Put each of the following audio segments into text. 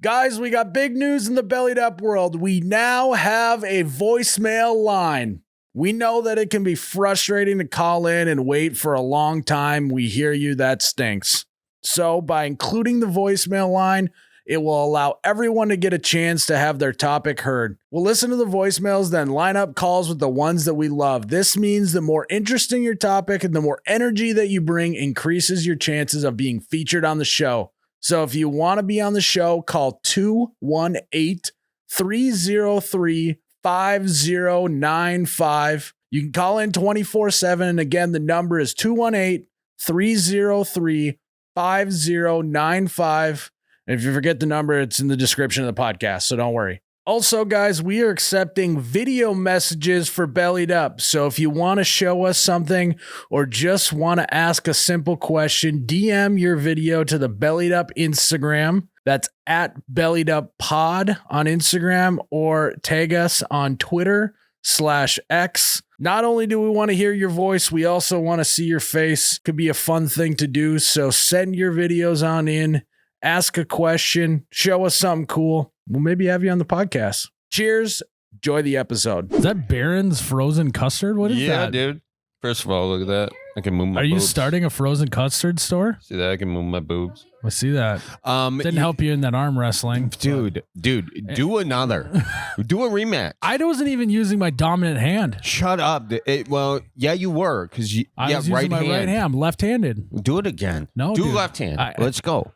Guys, we got big news in the Bellied Up world. We now have a voicemail line. We know that it can be frustrating to call in and wait for a long time. We hear you, that stinks. So by including the voicemail line, it will allow everyone to get a chance to have their topic heard. We'll listen to the voicemails, then line up calls with the ones that we love. This means the more interesting your topic and the more energy that you bring increases your chances of being featured on the show. So if you want to be on the show, call 218-303-5095. You can call in 24/7. And again, the number is 218-303-5095. And if you forget the number, it's in the description of the podcast, so don't worry. Also, guys, we are accepting video messages for Bellied Up. So if you want to show us something or just want to ask a simple question, DM your video to the Bellied Up Instagram. That's at Bellied Up Pod on Instagram, or tag us on Twitter/X. Not only do we want to hear your voice, we also want to see your face. Could be a fun thing to do. So send your videos on in. Ask a question, show us something cool. We'll maybe have you on the podcast. Cheers. Enjoy the episode. Is that Berens frozen custard? What is that? Yeah, dude. First of all, look at that. I can move my boobs. Are you starting a frozen custard store? See that? I can move my boobs. I see that. Didn't help you in that arm wrestling. Dude, do another. Do a rematch. I wasn't even using my dominant hand. Shut up. Well, yeah, you were. Because I was using my right hand. I'm left-handed. Do it again. No, do dude. left hand. Let's go.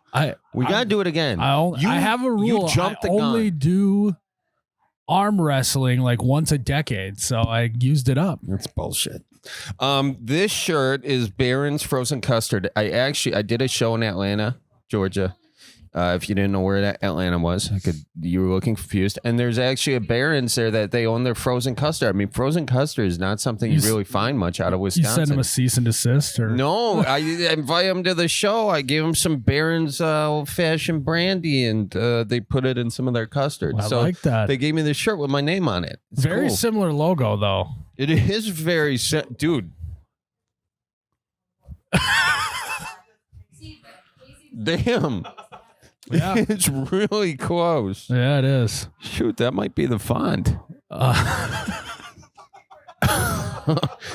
We got to do it again. I have a rule. You jumped the gun. I only do arm wrestling like once a decade, so I used it up. That's bullshit. This shirt is Berens Frozen Custard. I did a show in Atlanta, Georgia. If you didn't know where that Atlanta was, you were looking confused. And there's actually a Berens there that they own their frozen custard. I mean, frozen custard is not something you really find much out of Wisconsin. You send them a cease and desist, or no? I invite them to the show. I gave them some Berens old-fashioned brandy, and they put it in some of their custard. I like that. They gave me this shirt with my name on it. It's very cool. similar logo, though. It is very dude. Damn. Yeah. It's really close. Yeah, it is. Shoot, that might be the font.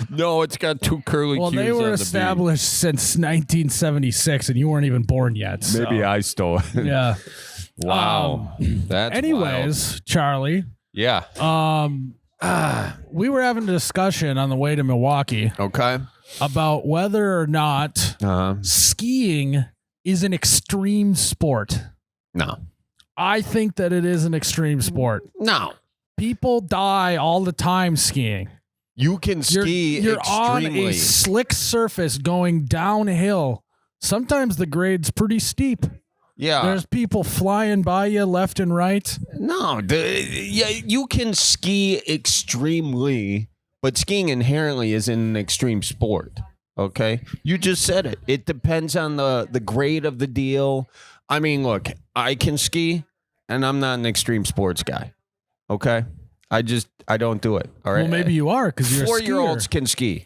No, it's got two curly Q's. Well, they were established since 1976, and you weren't even born yet. So. Maybe I stole it. Yeah. Wow. That's anyways, wild. Charlie. Yeah. We were having a discussion on the way to Milwaukee. Okay. About whether or not skiing is an extreme sport. No. I think that it is an extreme sport. No. People die all the time skiing. You can ski You're extremely. on a slick surface going downhill. Sometimes the grade's pretty steep. Yeah. There's people flying by you left and right. No. You can ski extremely, but skiing inherently is an extreme sport. Okay, you just said it. It depends on the grade of the deal. I mean, look, I can ski, and I'm not an extreme sports guy. Okay, I don't do it. All right. Well, maybe you are because you're 4-year-olds can ski.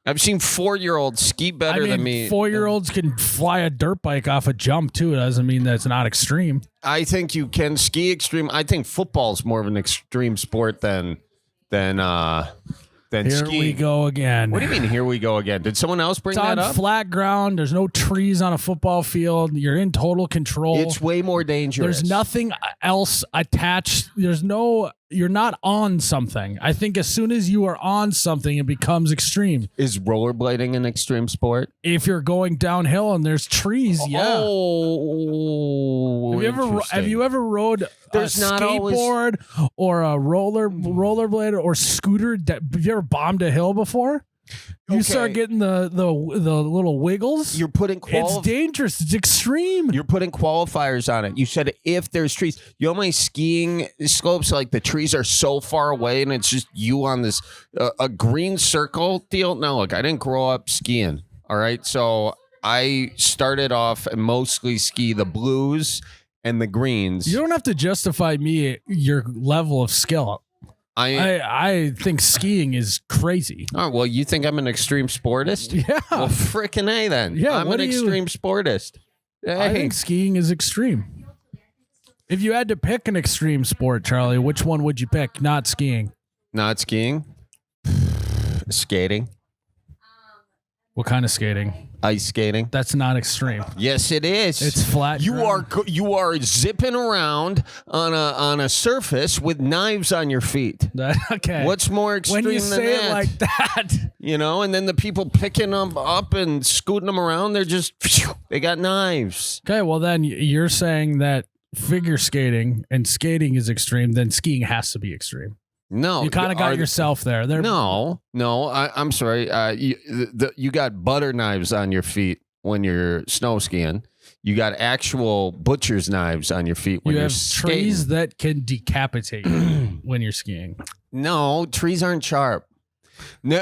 I've seen 4-year-olds ski better than me. 4-year-olds can fly a dirt bike off a jump too. It doesn't mean that it's not extreme. I think you can ski extreme. I think football's more of an extreme sport than Here skiing. we go again. What do you mean, here we go again? Did someone else bring that up? It's on flat ground. There's no trees on a football field. You're in total control. It's way more dangerous. There's nothing else attached. You're not on something. I think as soon as you are on something, it becomes extreme. Is rollerblading an extreme sport? If you're going downhill and there's trees, yeah. Oh, have you ever rode a skateboard or a rollerblade or scooter? Have you ever bombed a hill before? You start getting the little wiggles. You're putting it's dangerous. It's extreme. You're putting qualifiers on it. You said if there's trees. You know my skiing slopes, like the trees are so far away and it's just you on this a green circle deal. No, look, I didn't grow up skiing. All right, so I started off and mostly ski the blues and the greens. You don't have to justify me your level of skill. I think skiing is crazy. Oh, well, you think I'm an extreme sportist? Yeah. Well, frickin' A then. Yeah, I'm an extreme sportist. Hey. I think skiing is extreme. If you had to pick an extreme sport, Charlie, which one would you pick? Not skiing. Not skiing. Skating. What kind of skating? Ice skating. That's not extreme. Yes, it is. It's flat. You are zipping around on a surface with knives on your feet. Okay. What's more extreme when you than say that? it like that? You know, and then the people picking them up and scooting them around, they're just they got knives. Okay, well then you're saying that figure skating and skating is extreme, then skiing has to be extreme. No, you kind of got yourself there. No. I'm sorry. You got butter knives on your feet when you're snow skiing. You got actual butcher's knives on your feet when you you're have skating. Trees that can decapitate you when you're skiing. No, trees aren't sharp.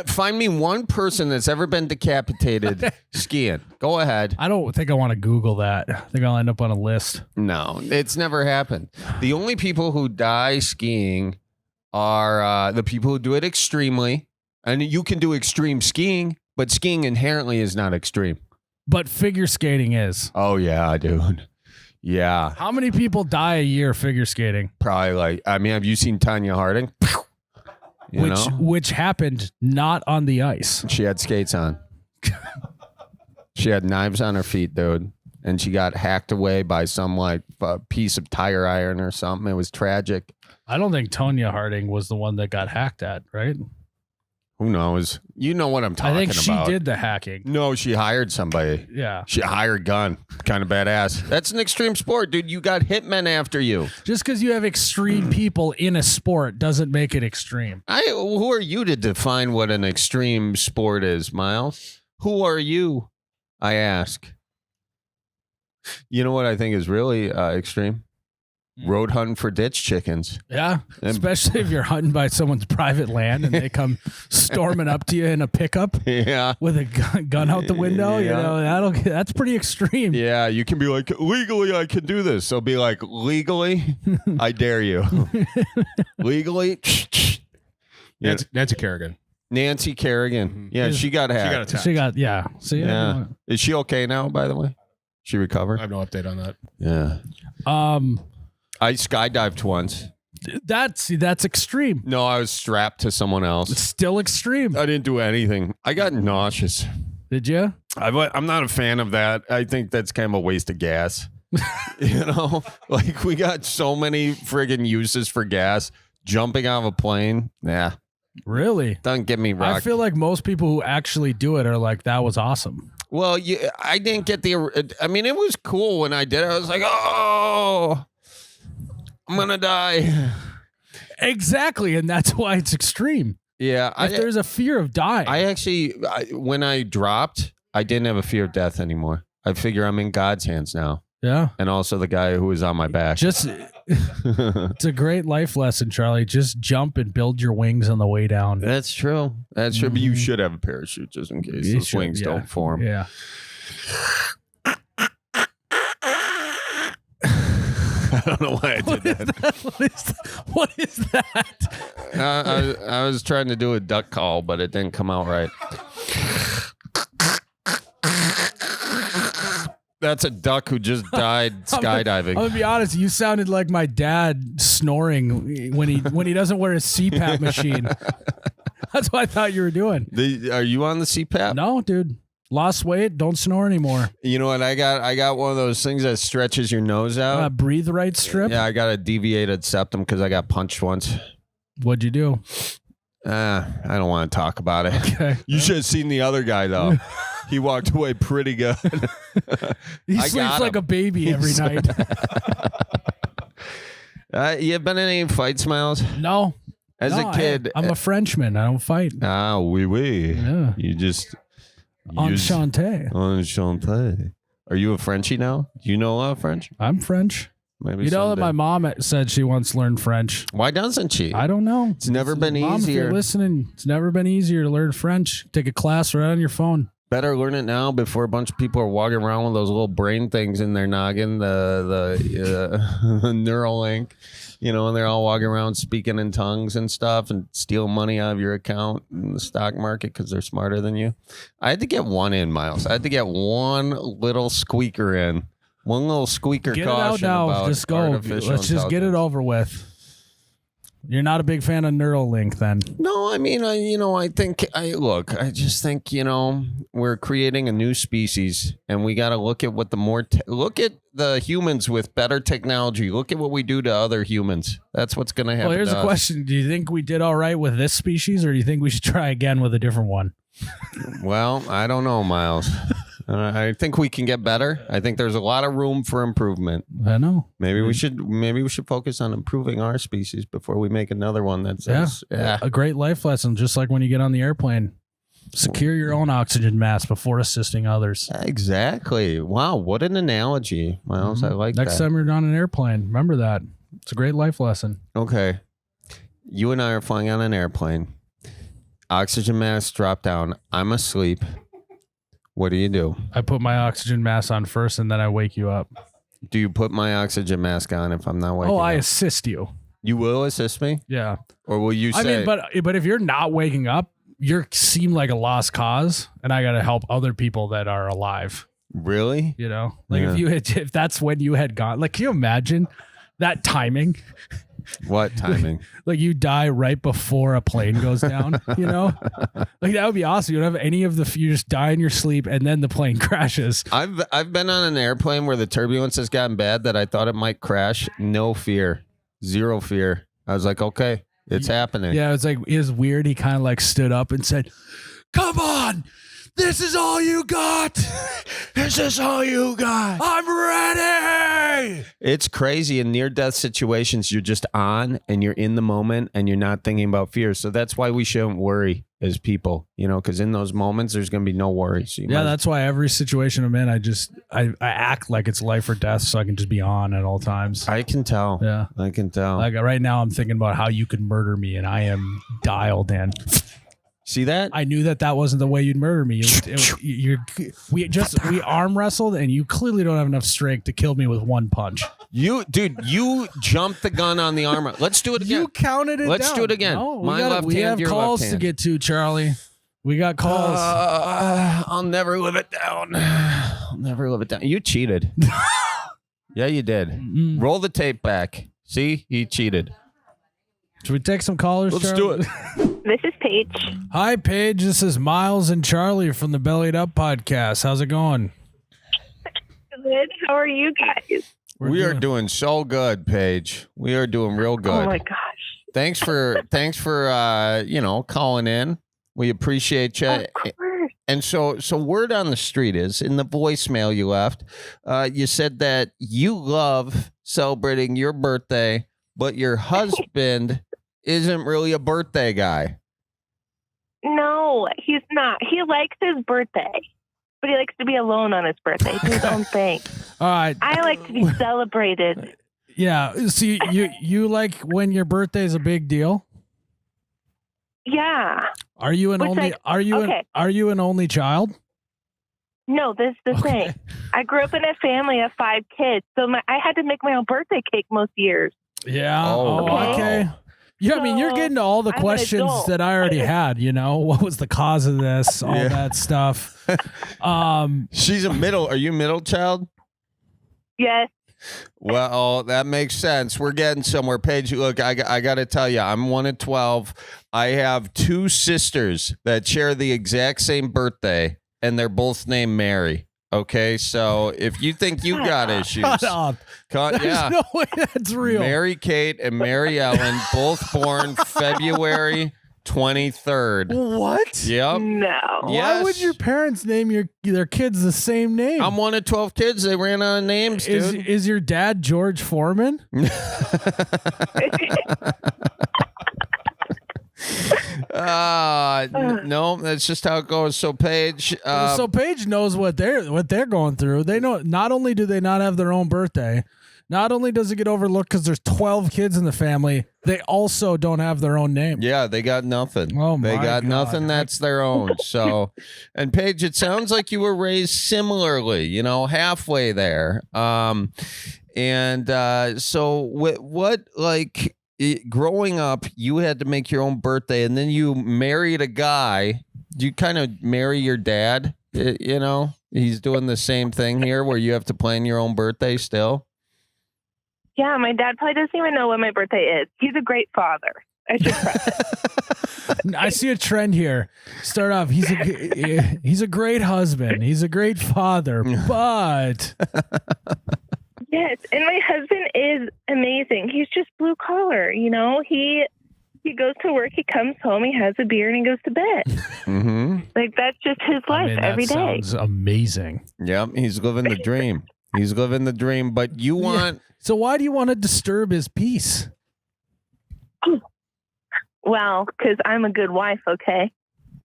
Find me one person that's ever been decapitated skiing. Go ahead. I don't think I want to Google that. I think I'll end up on a list. No, it's never happened. The only people who die skiing are the people who do it extremely. And you can do extreme skiing, but skiing inherently is not extreme. But figure skating is. Oh, yeah, dude. Yeah. How many people die a year figure skating? Probably have you seen Tanya Harding? Which happened not on the ice. She had skates on. She had knives on her feet, dude. And she got hacked away by some piece of tire iron or something. It was tragic. I don't think Tonya Harding was the one that got hacked at, right? Who knows? You know what I'm talking about. I think she did the hacking. No, she hired somebody. Yeah. She hired gun. Kind of badass. That's an extreme sport, dude. You got hitmen after you. Just because you have extreme people in a sport doesn't make it extreme. Who are you to define what an extreme sport is, Myles? Who are you? I ask. You know what I think is really extreme? Road hunting for ditch chickens. Yeah, especially if you're hunting by someone's private land and they come storming up to you in a pickup with a gun out the window. Yeah. You know, that's pretty extreme. Yeah, you can be like, legally I can do this. So be like, legally, I dare you. Legally. Nancy Kerrigan. Nancy Kerrigan. Mm-hmm. Yeah, she got hacked. She got, yeah. See, yeah. Is she okay now, by the way? She recovered? I have no update on that. Yeah. I skydived once. That's extreme. No, I was strapped to someone else. It's still extreme. I didn't do anything. I got nauseous. Did you? I'm not a fan of that. I think that's kind of a waste of gas. You know, like we got so many friggin' uses for gas. Jumping out of a plane, Really? Don't get me wrong. I feel like most people who actually do it are like, that was awesome. Well, I didn't get it was cool when I did it. I was like, oh, I'm going to die. Exactly. And that's why it's extreme. Yeah. If there's a fear of dying. When I dropped, I didn't have a fear of death anymore. I figure I'm in God's hands now. Yeah. And also the guy who was on my back. It's a great life lesson, Charlie. Just jump and build your wings on the way down. That's true. That's true. But you should have a parachute just in case those wings don't form. Yeah. I don't know why I did that. What is that? I was trying to do a duck call, but it didn't come out right. That's a duck who just died skydiving. I'm gonna be honest. You sounded like my dad snoring when he doesn't wear his CPAP machine. That's what I thought you were doing. Are you on the CPAP? No, dude. Lost weight. Don't snore anymore. You know what? I got one of those things that stretches your nose out. Breathe right strip. Yeah, I got a deviated septum because I got punched once. What'd you do? I don't want to talk about it. Okay. You should have seen the other guy though. He walked away pretty good. He sleeps like a baby every night. You have been in any fights, Myles? No. As a kid, I'm a Frenchman. I don't fight. Ah, oui. Yeah. You just Enchanté. Enchanté. Are you a Frenchie now? Do you know a lot of French? I'm French. Maybe you know someday. that my mom said she once learned French. Why doesn't she? I don't know. It's never been Mom, easier. If you're listening, it's never been easier to learn French. Take a class right on your phone. Better learn it now before a bunch of people are walking around with those little brain things in their noggin, the Neuralink, and they're all walking around speaking in tongues and stuff and stealing money out of your account in the stock market because they're smarter than you. I had to get one in, Myles. I had to get one little squeaker in One little squeaker Get it out caution now. about Just go. artificial Let's just get it intelligence. over with. You're not a big fan of Neuralink, then? No, I mean, I just think, we're creating a new species, and we got to look at what look at the humans with better technology. Look at what we do to other humans. That's what's going to happen. Well, here's to a us. question: do you think we did all right with this species, or do you think we should try again with a different one? Well, I don't know, Miles. I think we can get better. I think there's a lot of room for improvement. I know. Maybe we should focus on improving our species before we make another one that says, A great life lesson, just like when you get on the airplane. Secure your own oxygen mask before assisting others. Exactly. Wow, what an analogy, Miles. I like Next that. time you're on an airplane, remember that. It's a great life lesson. Okay. You and I are flying on an airplane. Oxygen mask drop down. I'm asleep. What do you do? I put my oxygen mask on first, and then I wake you up. Do you put my oxygen mask on if I'm not waking Oh, I up? assist you. You will assist me? Yeah. Or will you say... I mean, but if you're not waking up, you seem like a lost cause, and I got to help other people that are alive. Really? You know, like Yeah. if that's when you had gone, like, can you imagine that timing? What timing? Like you die right before a plane goes down, you know? Like that would be awesome. You don't have any of you just die in your sleep and then the plane crashes. I've been on an airplane where the turbulence has gotten bad that I thought it might crash. No fear. Zero fear. I was like, okay, it's happening. Yeah, it was weird. He kind of like stood up and said, "Come on. This is all you got. This is all you got. I'm ready." It's crazy. In near-death situations, you're just on and you're in the moment and you're not thinking about fear. So that's why we shouldn't worry as people, because in those moments, there's going to be no worry. So that's why every situation I'm in, I act like it's life or death so I can just be on at all times. I can tell. Yeah. I can tell. Like right now, I'm thinking about how you could murder me, and I am dialed in. See that? I knew that wasn't the way you'd murder me. We arm wrestled, and you clearly don't have enough strength to kill me with one punch. You jumped the gun on the armor. Let's do it again. You counted it. Let's down. do it again. No, My left we hand, have your calls left to hand. get to, Charlie. We got calls. I'll never live it down. I'll never live it down. You cheated. Yeah, you did. Mm-mm. Roll the tape back. See, he cheated. Should we take some callers? Let's Charlie? do it. This is Paige. Hi, Paige. This is Myles and Charlie from the Bellied Up podcast. How's it going? Good. How are you guys? We are doing so good, Paige. We are doing real good. Oh my gosh. Thanks for calling in. We appreciate you. Of course. And so word on the street is, in the voicemail you left, you said that you love celebrating your birthday, but your husband isn't really a birthday guy. No, he's not. He likes his birthday, but he likes to be alone on his birthday. Do his own thing. All right. I like to be celebrated. Yeah. See, you like when your birthday is a big deal? Yeah. Are you an Which only? Are you an only child? No, this is the Okay. thing. I grew up in a family of 5 kids, so I had to make my own birthday cake most years. Yeah. Oh, Oh, okay. Yeah, I mean, you're So, getting to all the I'm an questions adult. that I already had. What was the cause of this? All Yeah. that stuff. She's are you a middle child? Yes. Well, that makes sense. We're getting somewhere. Paige, look, I got to tell you, I'm 1 of 12. I have 2 sisters that share the exact same birthday, and they're both named Mary. Okay, so if you think you got issues, Shut up. There's yeah. no way that's real. Mary Kate and Mary Ellen, both born February 23rd. What? Yep. No. Why Yes. would your parents name their kids the same name? I'm 1 of 12 kids. They ran out of names, dude. Is your dad George Foreman? No, that's just how it goes. So Paige, So Paige knows what they're going through. They know not only do they not have their own birthday, not only does it get overlooked because there's 12 kids in the family, they also don't have their own name. yeah, they got nothing. Oh, they my got God. nothing that's their own. So, and Paige, it sounds like you were raised similarly, halfway there. So what growing up, you had to make your own birthday, and then you married a guy. You kind of marry your dad, He's doing the same thing here where you have to plan your own birthday still? Yeah, my dad probably doesn't even know when my birthday is. He's a great father. I should preface. I see a trend here. Start off. He's a great husband. He's a great father, but Yes, and my husband is amazing. He's just blue collar, you know. He goes to work, he comes home, he has a beer, and he goes to bed. Mm-hmm. Like, that's just his life every day. Sounds amazing. Yep, he's living the dream. He's living the dream, but you want... So why do you want to disturb his peace? Well, because I'm a good wife, okay?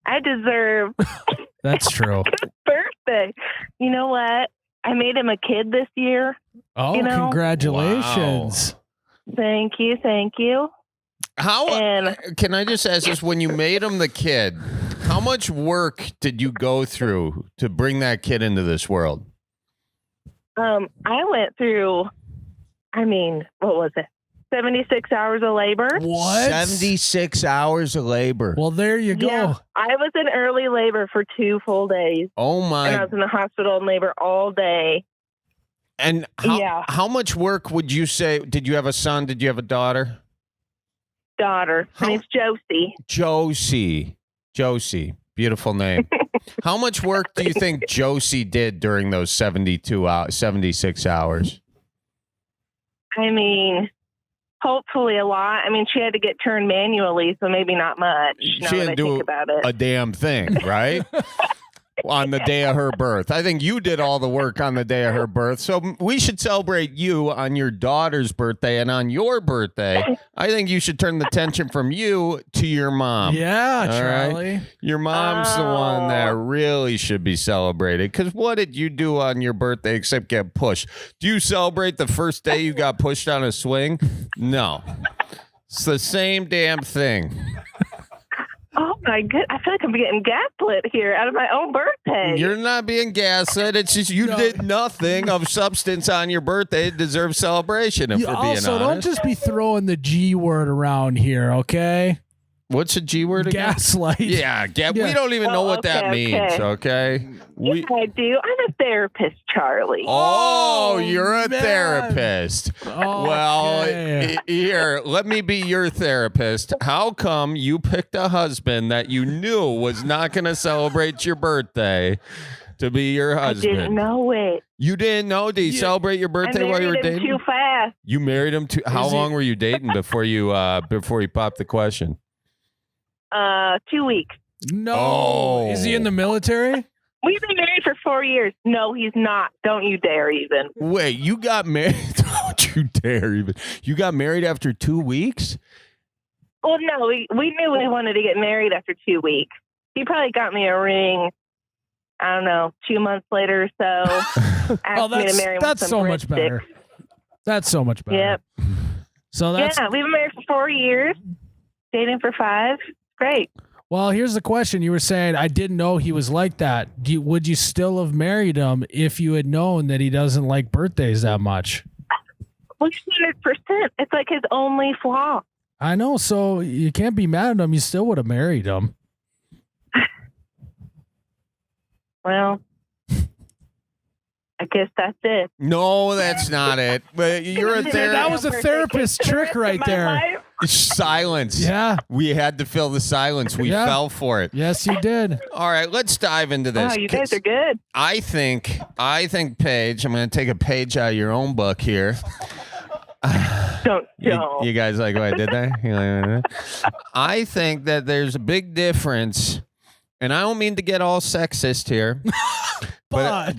I deserve That's true. a good birthday. You know what? I made him a kid this year. Oh, You know? congratulations. Thank you. How And can I just ask this? When you made him the kid, how much work did you go through to bring that kid into this world? I went through, what was it? 76 hours of labor. What? 76 hours of labor. Well, there you go. Yeah, I was in early labor for 2 full days. Oh And I my! was in the hospital in labor all day. And how much work would you say? Did you have a son? Did you have a daughter? Daughter. Her name's Josie. Josie, beautiful name. How much work do you think Josie did during those 76 hours? Hopefully a lot. She had to get turned manually, so maybe not much. She Now didn't that I do think about it. a damn thing, right? On the day of her birth. I think you did all the work on the day of her birth. So we should celebrate you on your daughter's birthday, and on your birthday, I think you should turn the attention from you to your mom. Yeah, All Charlie. right? Your mom's the one that really should be celebrated. Because what did you do on your birthday except get pushed? Do you celebrate the first day you got pushed on a swing? No. It's the same damn thing. Oh my goodness. I feel like I'm getting gaslit here out of my own birthday. You're not being gaslit. It's just you did nothing of substance on your birthday. It deserves celebration, if You we're being honest. also don't just be throwing the G word around here, okay? What's a G word again? Gaslight. Yeah, we don't even know what that means, okay? Yes, I do. I'm a therapist, Charlie. Oh, you're a man. therapist. Well, Okay. here, let me be your therapist. How come you picked a husband that you knew was not going to celebrate your birthday to be your husband? I didn't know it. You didn't know? Did you celebrate your birthday while you were I married him dating? too fast. You married him too. How long were you dating before you popped the question? 2 weeks. No. Oh. Is he in the military? We've been married for 4 years. No, he's not. Don't you dare even. Wait, you got married? Don't you dare even? You got married after 2 weeks? Well, no, we knew we wanted to get married after 2 weeks. He probably got me a ring, I don't know, 2 months later or so. Asked me to marry him with that's some so much breadsticks. better. That's so much better. Yep. So that's Yeah, we've been married for 4 years, dating for 5. Great. well. Here's the question: you were saying I didn't know he was like that. Would you still have married him if you had known that he doesn't like birthdays that much? 100%. It's like his only flaw. I know. So you can't be mad at him. You still would have married him. Well, I guess that's it. No, that's not it. But you're a That therapist. was a therapist trick right there. Silence. Yeah. We had to fill the silence. We Yeah. fell for it. Yes, you did. All right, let's dive into this. Wow, you guys are good. I think Paige, I'm going to take a page out of your own book here. Don't. You guys like what I did there? You like what I did? I think that there's a big difference, and I don't mean to get all sexist here, but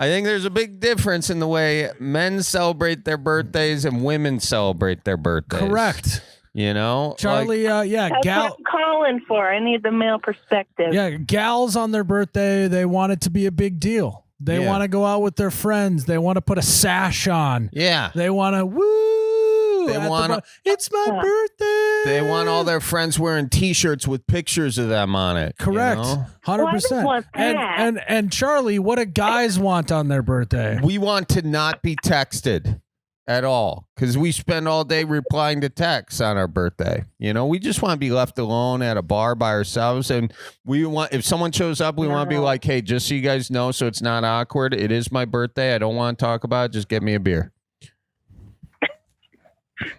I think there's a big difference in the way men celebrate their birthdays and women celebrate their birthdays. Correct. You know, Charlie, yeah, That's what I'm calling for. I need the male perspective. yeah, gals on their birthday, they want it to be a big deal. They Yeah. want to go out with their friends. They want to put a sash on. Yeah. They want to woo. They at the wanna- it's my birthday. They want all their friends wearing T-shirts with pictures of them on it. you Correct. know? 100%. want that. And Charlie, what do guys want on their birthday? We want to not be texted. at all, because we spend all day replying to texts on our birthday. We just want to be left alone at a bar by ourselves, and we want, if someone shows up, we want to be like, hey, just so you guys know, so it's not awkward, it is my birthday, I don't want to talk about it, just get me a beer.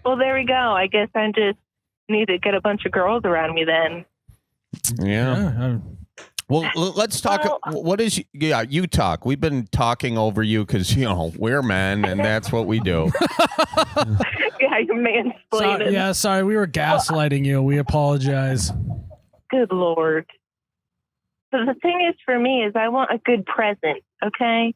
Well, there we go. I guess I just need to get a bunch of girls around me then. Yeah. Well, let's talk. What is? Yeah, you talk. We've been talking over you because we're men, and that's what we do. Yeah, you're mansplaining. Sorry, we were gaslighting you. We apologize. Good Lord. So the thing is, for me, is I want a good present. Okay.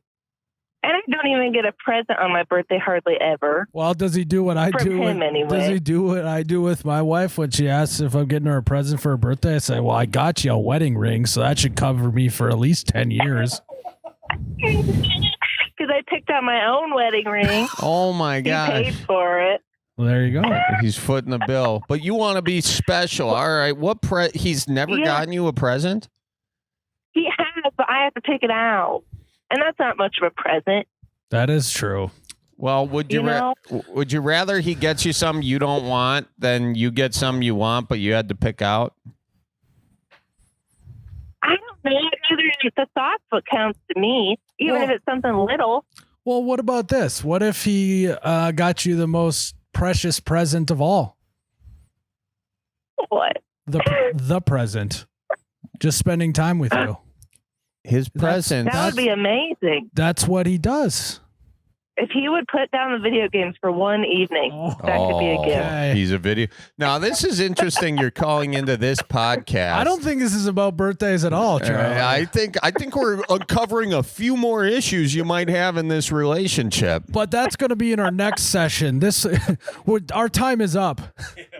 And I don't even get a present on my birthday hardly ever. Well, does he do what I do? Anyway. Does he do what I do with my wife when she asks if I'm getting her a present for her birthday? I say, well, I got you a wedding ring, so that should cover me for at least 10 years. Because I picked out my own wedding ring. Oh, my gosh. He paid for it. Well, there you go. He's footing the bill. But you want to be special. All right. He's never gotten you a present? He has, but I have to pick it out. And that's not much of a present. That is true. Well, would you rather he gets you something you don't want than you get something you want, but you had to pick out? I don't know. Either the thought's what counts to me, even if it's something little. Well, what about this? What if he got you the most precious present of all? What? The present. Just spending time with you. His presence. That would be amazing. That's what he does. If he would put down the video games for one evening, that could be a gift. Okay. He's a video. Now, this is interesting. You're calling into this podcast. I don't think this is about birthdays at all, Charlie. I think we're uncovering a few more issues you might have in this relationship. But that's going to be in our next session. Our time is up.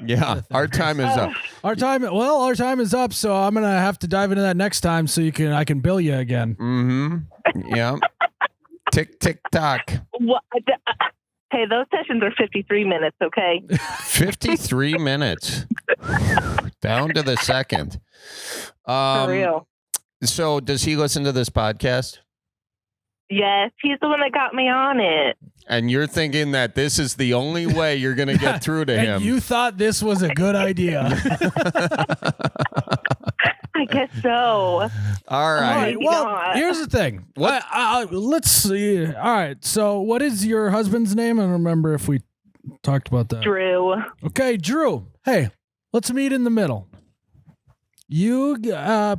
Yeah, our time is up. Our time is up. So I'm going to have to dive into that next time so I can bill you again. Mm-hmm. Yeah. Tick, tick, tock. Hey, those sessions are 53 minutes, okay? 53 minutes. Down to the second. For real. So does he listen to this podcast? Yes, he's the one that got me on it. And you're thinking that this is the only way you're going to get through to him. You thought this was a good idea. I guess so. All right. Well, here's the thing. Let's see. All right. So what is your husband's name? I don't remember if we talked about that. Drew. Okay, Drew. Hey, let's meet in the middle. You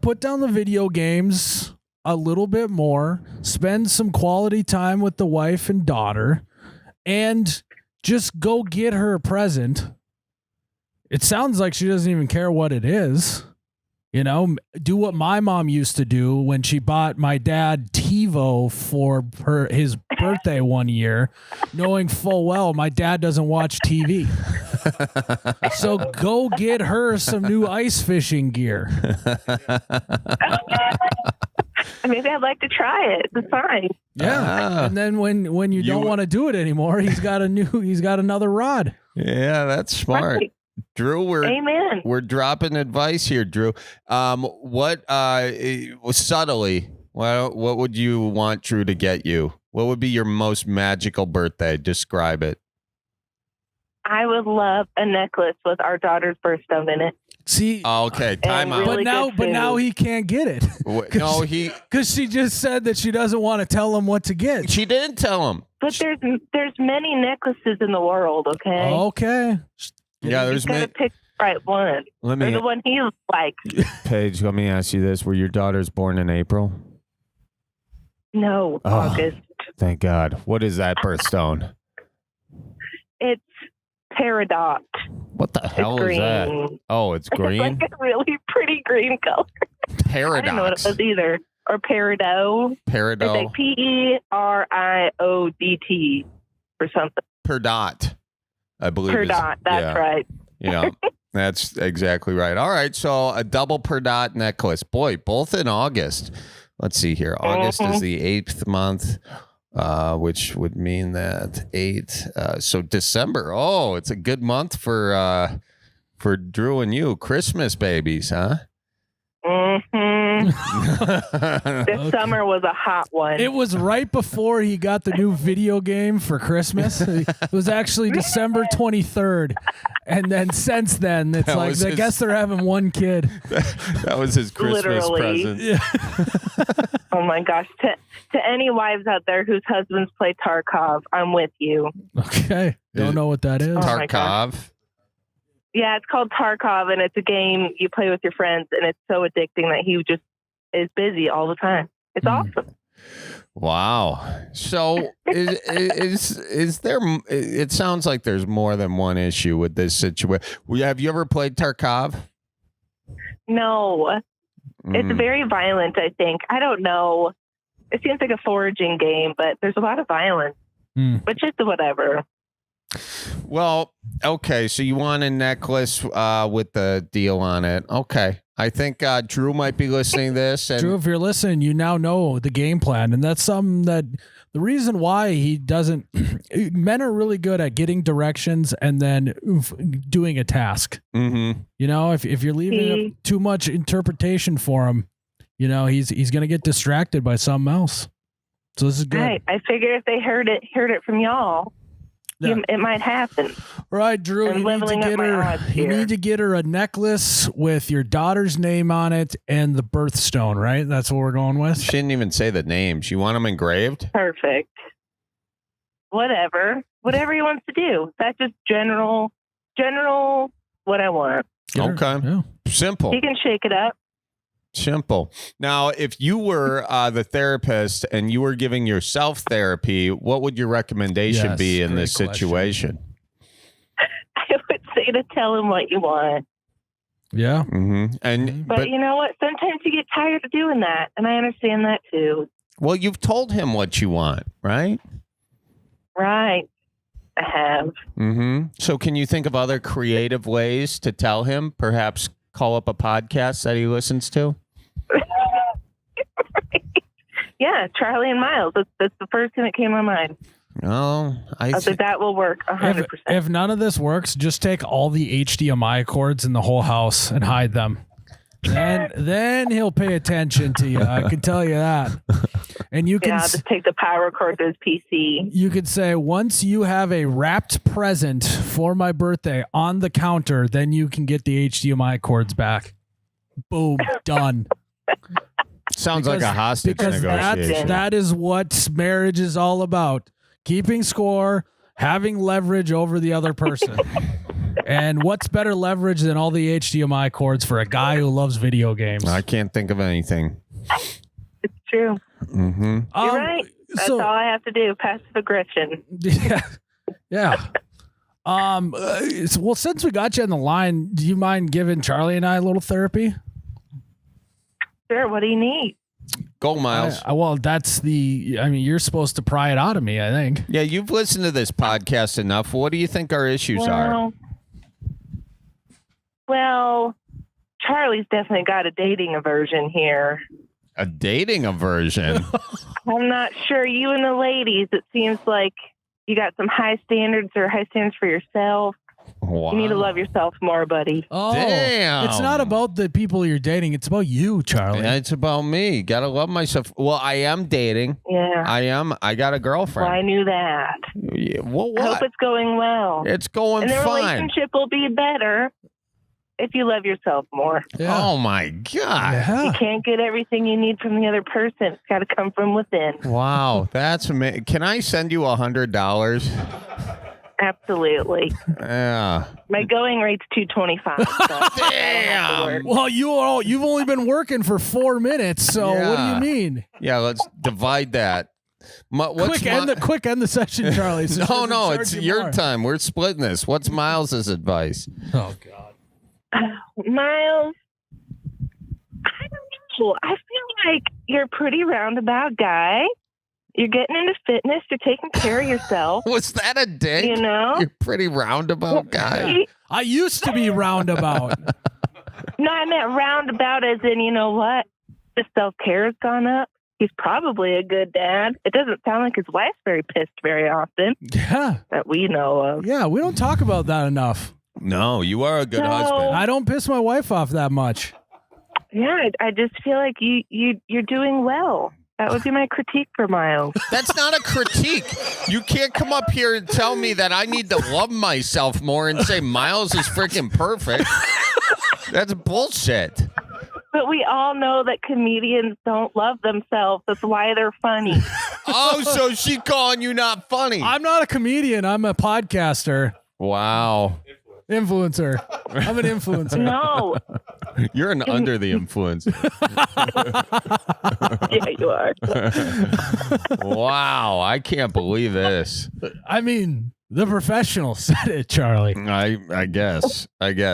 put down the video games a little bit more, spend some quality time with the wife and daughter, and just go get her a present. It sounds like she doesn't even care what it is. Do what my mom used to do when she bought my dad TiVo for his birthday one year, knowing full well my dad doesn't watch TV. So go get her some new ice fishing gear. Maybe I'd like to try it. It's fine. Yeah. And then when you don't want to do it anymore, he's got another rod. Yeah, that's smart. Right. Drew, we're dropping advice here, Drew. Subtly, what would you want Drew to get you? What would be your most magical birthday? Describe it. I would love a necklace with our daughter's birthstone in it. See, okay, time out. Really but now he can't get it. No, because she just said that she doesn't want to tell him what to get. She didn't tell him. But there's many necklaces in the world. Okay. Okay. Yeah, there's many. Pick the right one. Or the one he likes. Paige, let me ask you this: were your daughters born in April? No, August. Thank God. What is that birthstone? It's peridot. What the hell is that? Oh, it's green? It's like a really pretty green color. Peridot. I didn't know what it was either. Or peridot. Peridot. It's like PERIODT or something. Perdot, I believe. Perdot, that's right. Yeah, that's exactly right. All right, so a double perdot necklace. Boy, both in August. Let's see here. August is the 8th month. Which would mean that 8. So December. Oh, it's a good month for Drew and you. Christmas babies, huh? Mm-hmm. This summer was a hot one. It was right before he got the new video game for Christmas. It was actually December 23rd. And then since then, it's like, I guess they're having one kid. That was his Christmas Literally. present. Yeah. Oh my gosh. To any wives out there whose husbands play Tarkov, I'm with you. Okay. Don't know what that is. Oh my gosh. Tarkov. Yeah, it's called Tarkov, and it's a game you play with your friends, and it's so addicting that he just is busy all the time. It's awesome. Wow. So is there? It sounds like there's more than one issue with this situation. Have you ever played Tarkov? No, it's very violent. I think I don't know. It seems like a foraging game, but there's a lot of violence, which is whatever. Well, okay. So you want a necklace with the deal on it? Okay. I think Drew might be listening to this. And Drew, if you're listening, you now know the game plan. And that's something that the reason why he doesn't, men are really good at getting directions and then doing a task. Mm-hmm. You know, if you're leaving up too much interpretation for him, you know, he's going to get distracted by something else. So this is good. Right. I figure if they heard it from y'all, it might happen. Right, Drew. You need to get her a necklace with your daughter's name on it and the birthstone, right? That's what we're going with. She didn't even say the names. You want them engraved? Perfect. Whatever he wants to do. That's just general what I want. Okay. Yeah. Simple. He can shake it up. Simple. Now, if you were the therapist and you were giving yourself therapy, what would your recommendation be in this situation? I would say to tell him what you want. Yeah. Mm-hmm. But you know what? Sometimes you get tired of doing that, and I understand that too. Well, you've told him what you want, right? Right. I have. Mm-hmm. So can you think of other creative ways to tell him? Perhaps call up a podcast that he listens to? Yeah, Charlie and Myles. That's the first thing that came to my mind. Oh, I think that will work 100%. If none of this works, just take all the HDMI cords in the whole house and hide them. Then he'll pay attention to you. I can tell you that. And you can I'll just take the power cord to his PC. You could say, once you have a wrapped present for my birthday on the counter, then you can get the HDMI cords back. Boom, done. Sounds like a hostage negotiation. That is what marriage is all about. Keeping score, having leverage over the other person. And what's better leverage than all the HDMI cords for a guy who loves video games? I can't think of anything. It's true. Mm-hmm. You're right. That's all I have to do. Passive aggression. Yeah. Well, since we got you on the line, do you mind giving Charlie and I a little therapy? Sure. What do you need? Go, Myles. Well, you're supposed to pry it out of me, I think. Yeah, you've listened to this podcast enough. What do you think our issues are? Well, Charlie's definitely got a dating aversion here. A dating aversion? I'm not sure. You and the ladies, it seems like you got some high standards for yourself. Wow. You need to love yourself more, buddy. Oh, damn. It's not about the people you're dating. It's about you, Charlie. Yeah, it's about me. Gotta love myself. Well, I am dating. Yeah. I got a girlfriend. Well, I knew that. Yeah, well, what? I hope it's going well. It's going and the fine. relationship will be better if you love yourself more. Yeah. Oh, my God. Yeah. You can't get everything you need from the other person. It's got to come from within. Wow. That's amazing. Can I send you $100? Absolutely. Yeah. My going rate's $225. So damn. Well, you've only been working for 4 minutes, so what do you mean? Yeah, let's divide that. Quick end the session, Charlie. No, it's your time. We're splitting this. What's Miles's advice? Oh God, Myles, I don't know. I feel like you're a pretty roundabout guy. You're getting into fitness. You're taking care of yourself. Was that a dig? You know? You're a pretty roundabout guy. I used to be roundabout. No, I meant roundabout as in, you know what? The self-care has gone up. He's probably a good dad. It doesn't sound like his wife's very pissed very often. Yeah. That we know of. Yeah, we don't talk about that enough. No, you are a good No. husband. I don't piss my wife off that much. Yeah, I just feel like you're doing well. That would be my critique for Myles. That's not a critique. You can't come up here and tell me that I need to love myself more and say Myles is freaking perfect. That's bullshit. But we all know that comedians don't love themselves. That's why they're funny. Oh, so she's calling you not funny. I'm not a comedian. I'm a podcaster. Wow. Influencer. I'm an influencer. No. You're an under the influence. Yeah, you are. Wow. I can't believe this. I mean, the professional said it, Charlie. I guess.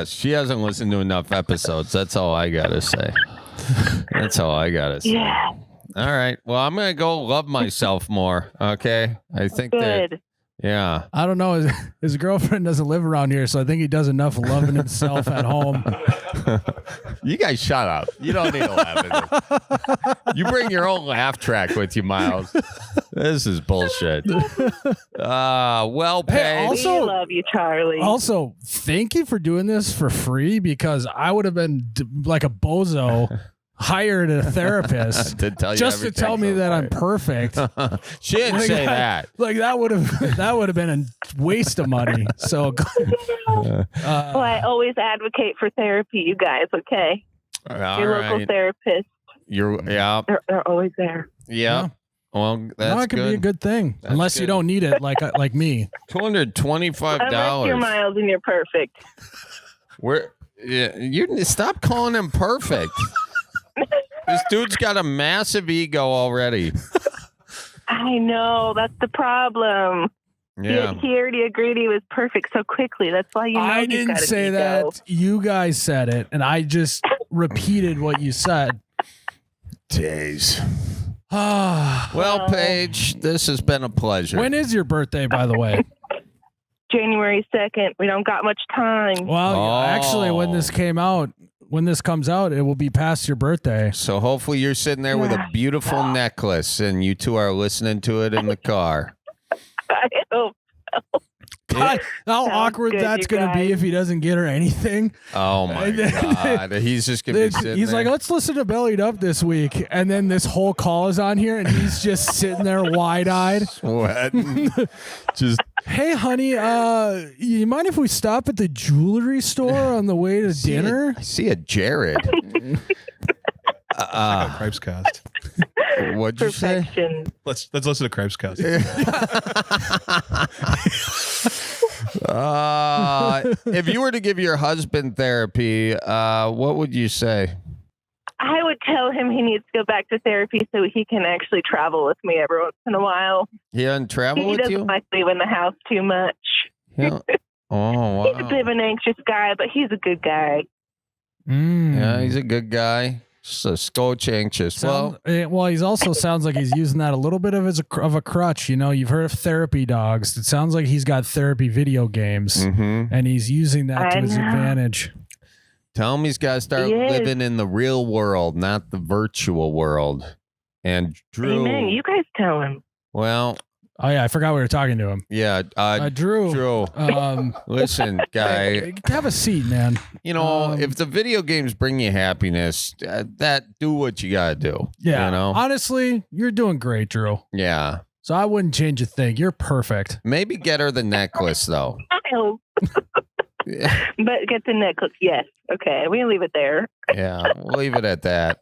She hasn't listened to enough episodes. That's all I got to say. That's all I got to say. Yeah. All right. Well, I'm going to go love myself more. Okay. I think that. Good. Yeah. I don't know. His girlfriend doesn't live around here, so I think he does enough loving himself at home. You guys shut up. You don't need to laugh at this. You bring your own laugh track with you, Myles. This is bullshit. Well, Paige. Hey, also- We love you, Charlie. Also, thank you for doing this for free because I would have been like a bozo, hired a therapist to tell you just to everything. tell me that I'm perfect. She didn't say that. Like that would have been a waste of money. So, Well, I always advocate for therapy, you guys, okay? All Your local right. therapist, Yeah. they're always there. Yeah. Well, that's no, it could be a good. good thing, That's unless good. you don't need it, like me. $225. Unless you're Myles and you're perfect. You stop calling him perfect. This dude's got a massive ego already. I know, that's the problem. Yeah. He already agreed he was perfect so quickly. That's why you know I he's didn't got an say ego. that. You guys said it, and I just repeated what you said. Days. Ah. Well, Paige, this has been a pleasure. When is your birthday, by the way? January 2nd. We don't got much time. Well, actually, when this comes out, it will be past your birthday. So hopefully you're sitting there with a beautiful necklace and you two are listening to it in the car. I hope. God, how Sounds awkward good, that's you going to be guys. if he doesn't get her anything. Oh my And then- God. He's just going to be sitting He's there. like, let's listen to Bellied Up this week. And then this whole call is on here, and he's just sitting there wide-eyed. Sweating. Just Hey, honey, you mind if we stop at the jewelry store on the way to dinner? I see a Jared. Cripes cast. What'd you say? Perfection. Let's listen to Cripes cast. If you were to give your husband therapy, what would you say? I would tell him he needs to go back to therapy so he can actually travel with me every once in a while. He doesn't travel He with doesn't you? like leaving the house too much. Yeah. Oh, He's a bit wow. of an anxious guy, but he's a good guy. Yeah, he's a good guy. Just a scotch anxious. Well, He also sounds like he's using that a little bit of a crutch. You know, you've heard of therapy dogs. It sounds like he's got therapy video games, and he's using that to I his know. advantage. tell him he's got to start He is. living in the real world, not the virtual world. And Drew, Amen. You guys tell him. well, Oh yeah, I forgot we were talking to him. yeah, Drew. Drew, listen, guy, Have a seat, man. you know, if the video games bring you happiness, do what you got to do. Yeah. You know? Honestly, you're doing great, Drew. Yeah. So I wouldn't change a thing. You're perfect. Maybe get her the necklace, though. I hope. But get the necklace. Yes. Okay. We can leave it there. Yeah, we'll leave it at that.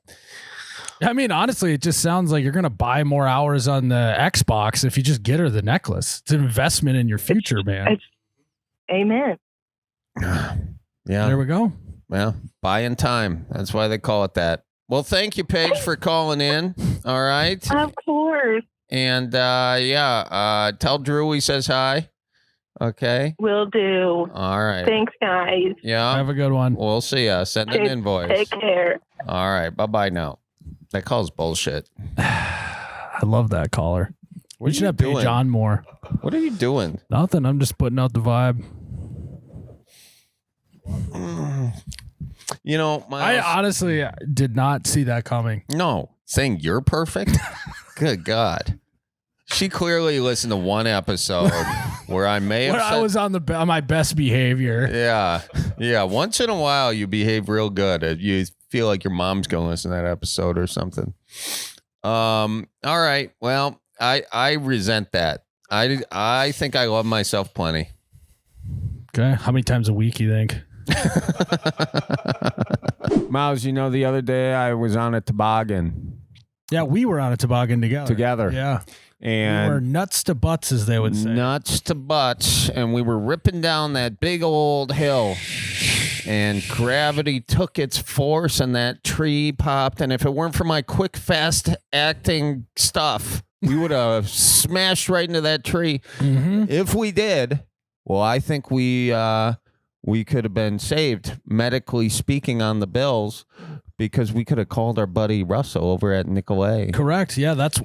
I mean, honestly, it just sounds like you're going to buy more hours on the Xbox if you just get her the necklace. It's an investment in your future, man. Amen. Yeah. There we go. Well, buying time. That's why they call it that. Well, thank you, Paige, for calling in. All right. Of course. And tell Drew he says hi. Okay. Will do. All right. Thanks, guys. Yeah. Have a good one. We'll see ya. Send an invoice. Take care. All right. Bye-bye now. That call's bullshit. I love that caller. What We are should you have Paige doing? on more. What are you doing? Nothing. I'm just putting out the vibe. You know, I honestly did not see that coming. No, saying you're perfect? Good God. She clearly listened to one episode where I may have When I said, was on my best behavior. yeah. Once in a while, you behave real good. You feel like your mom's going to listen to that episode or something. All right. Well, I resent that. I think I love myself plenty. Okay. How many times a week you think? Myles, the other day I was on a toboggan. Yeah, we were on a toboggan together. Yeah. And we were nuts to butts, as they would say. Nuts to butts. And we were ripping down that big old hill. And gravity took its force and that tree popped. And if it weren't for my quick, fast acting stuff, we would have smashed right into that tree. Mm-hmm. If we did, well, I think we could have been saved, medically speaking, on the bills, because we could have called our buddy Russell over at Nicolay. Correct. Yeah, that's,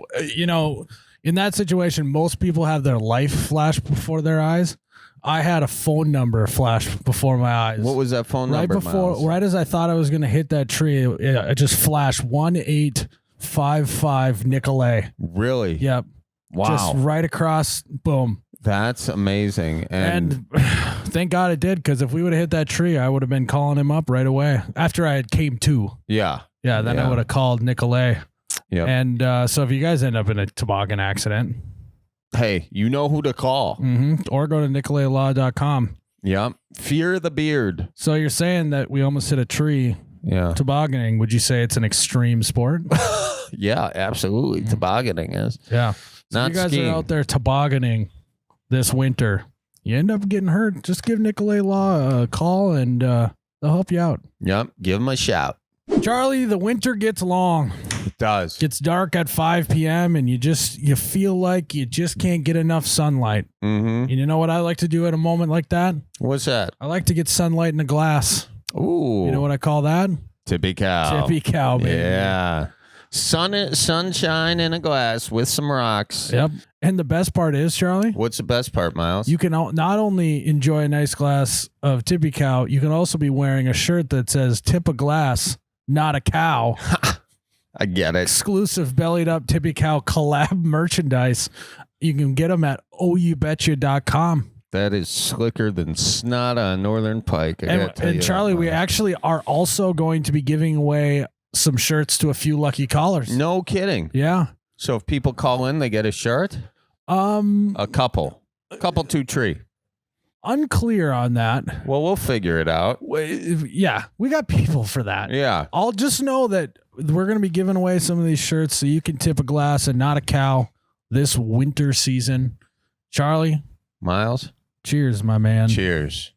in that situation, most people have their life flash before their eyes. I had a phone number flash before my eyes. What was that phone number, Myles? Right as I thought I was going to hit that tree, it just flashed 1855 Nicolay. Really? Yep. Wow. Just right across, boom. That's amazing. And thank God it did, because if we would have hit that tree, I would have been calling him up right away after I had came to. Yeah. Yeah, then I would have called Nicolay. Yeah. And so if you guys end up in a toboggan accident, hey, you know who to call. Mm-hmm. Or go to nicolaylaw.com. Yep. Fear the beard. So you're saying that we almost hit a tree. Yeah. Tobogganing, would you say it's an extreme sport? Yeah, absolutely. Tobogganing is. Yeah. So Not if you guys skiing. are out there tobogganing this winter, you end up getting hurt, just give Nicolay Law a call and they'll help you out. Yep. Give him a shout. Charlie, the winter gets long. It does. Gets dark at 5 p.m. and you feel like you just can't get enough sunlight. Mm-hmm. And you know what I like to do at a moment like that? What's that? I like to get sunlight in a glass. Ooh. You know what I call that? Tippy cow. Tippy cow, baby. Yeah. Sunshine in a glass with some rocks. Yep. And the best part is, Charlie, What's the best part, Myles? you can not only enjoy a nice glass of Tippy cow, you can also be wearing a shirt that says tip a glass, not a cow. I get it. Exclusive Bellied Up Tippy Cow collab merchandise. You can get them at oubetcha.com. That is slicker than snot on Northern Pike. And Charlie, we actually are also going to be giving away some shirts to a few lucky callers. No kidding. Yeah. So if people call in, they get a shirt? A couple. 2, 3. Unclear on that. Well, we'll figure it out. Yeah, we got people for that. Yeah. I'll just know that we're going to be giving away some of these shirts so you can tip a glass and not a cow this winter season. Charlie, Myles? cheers, my man. Cheers.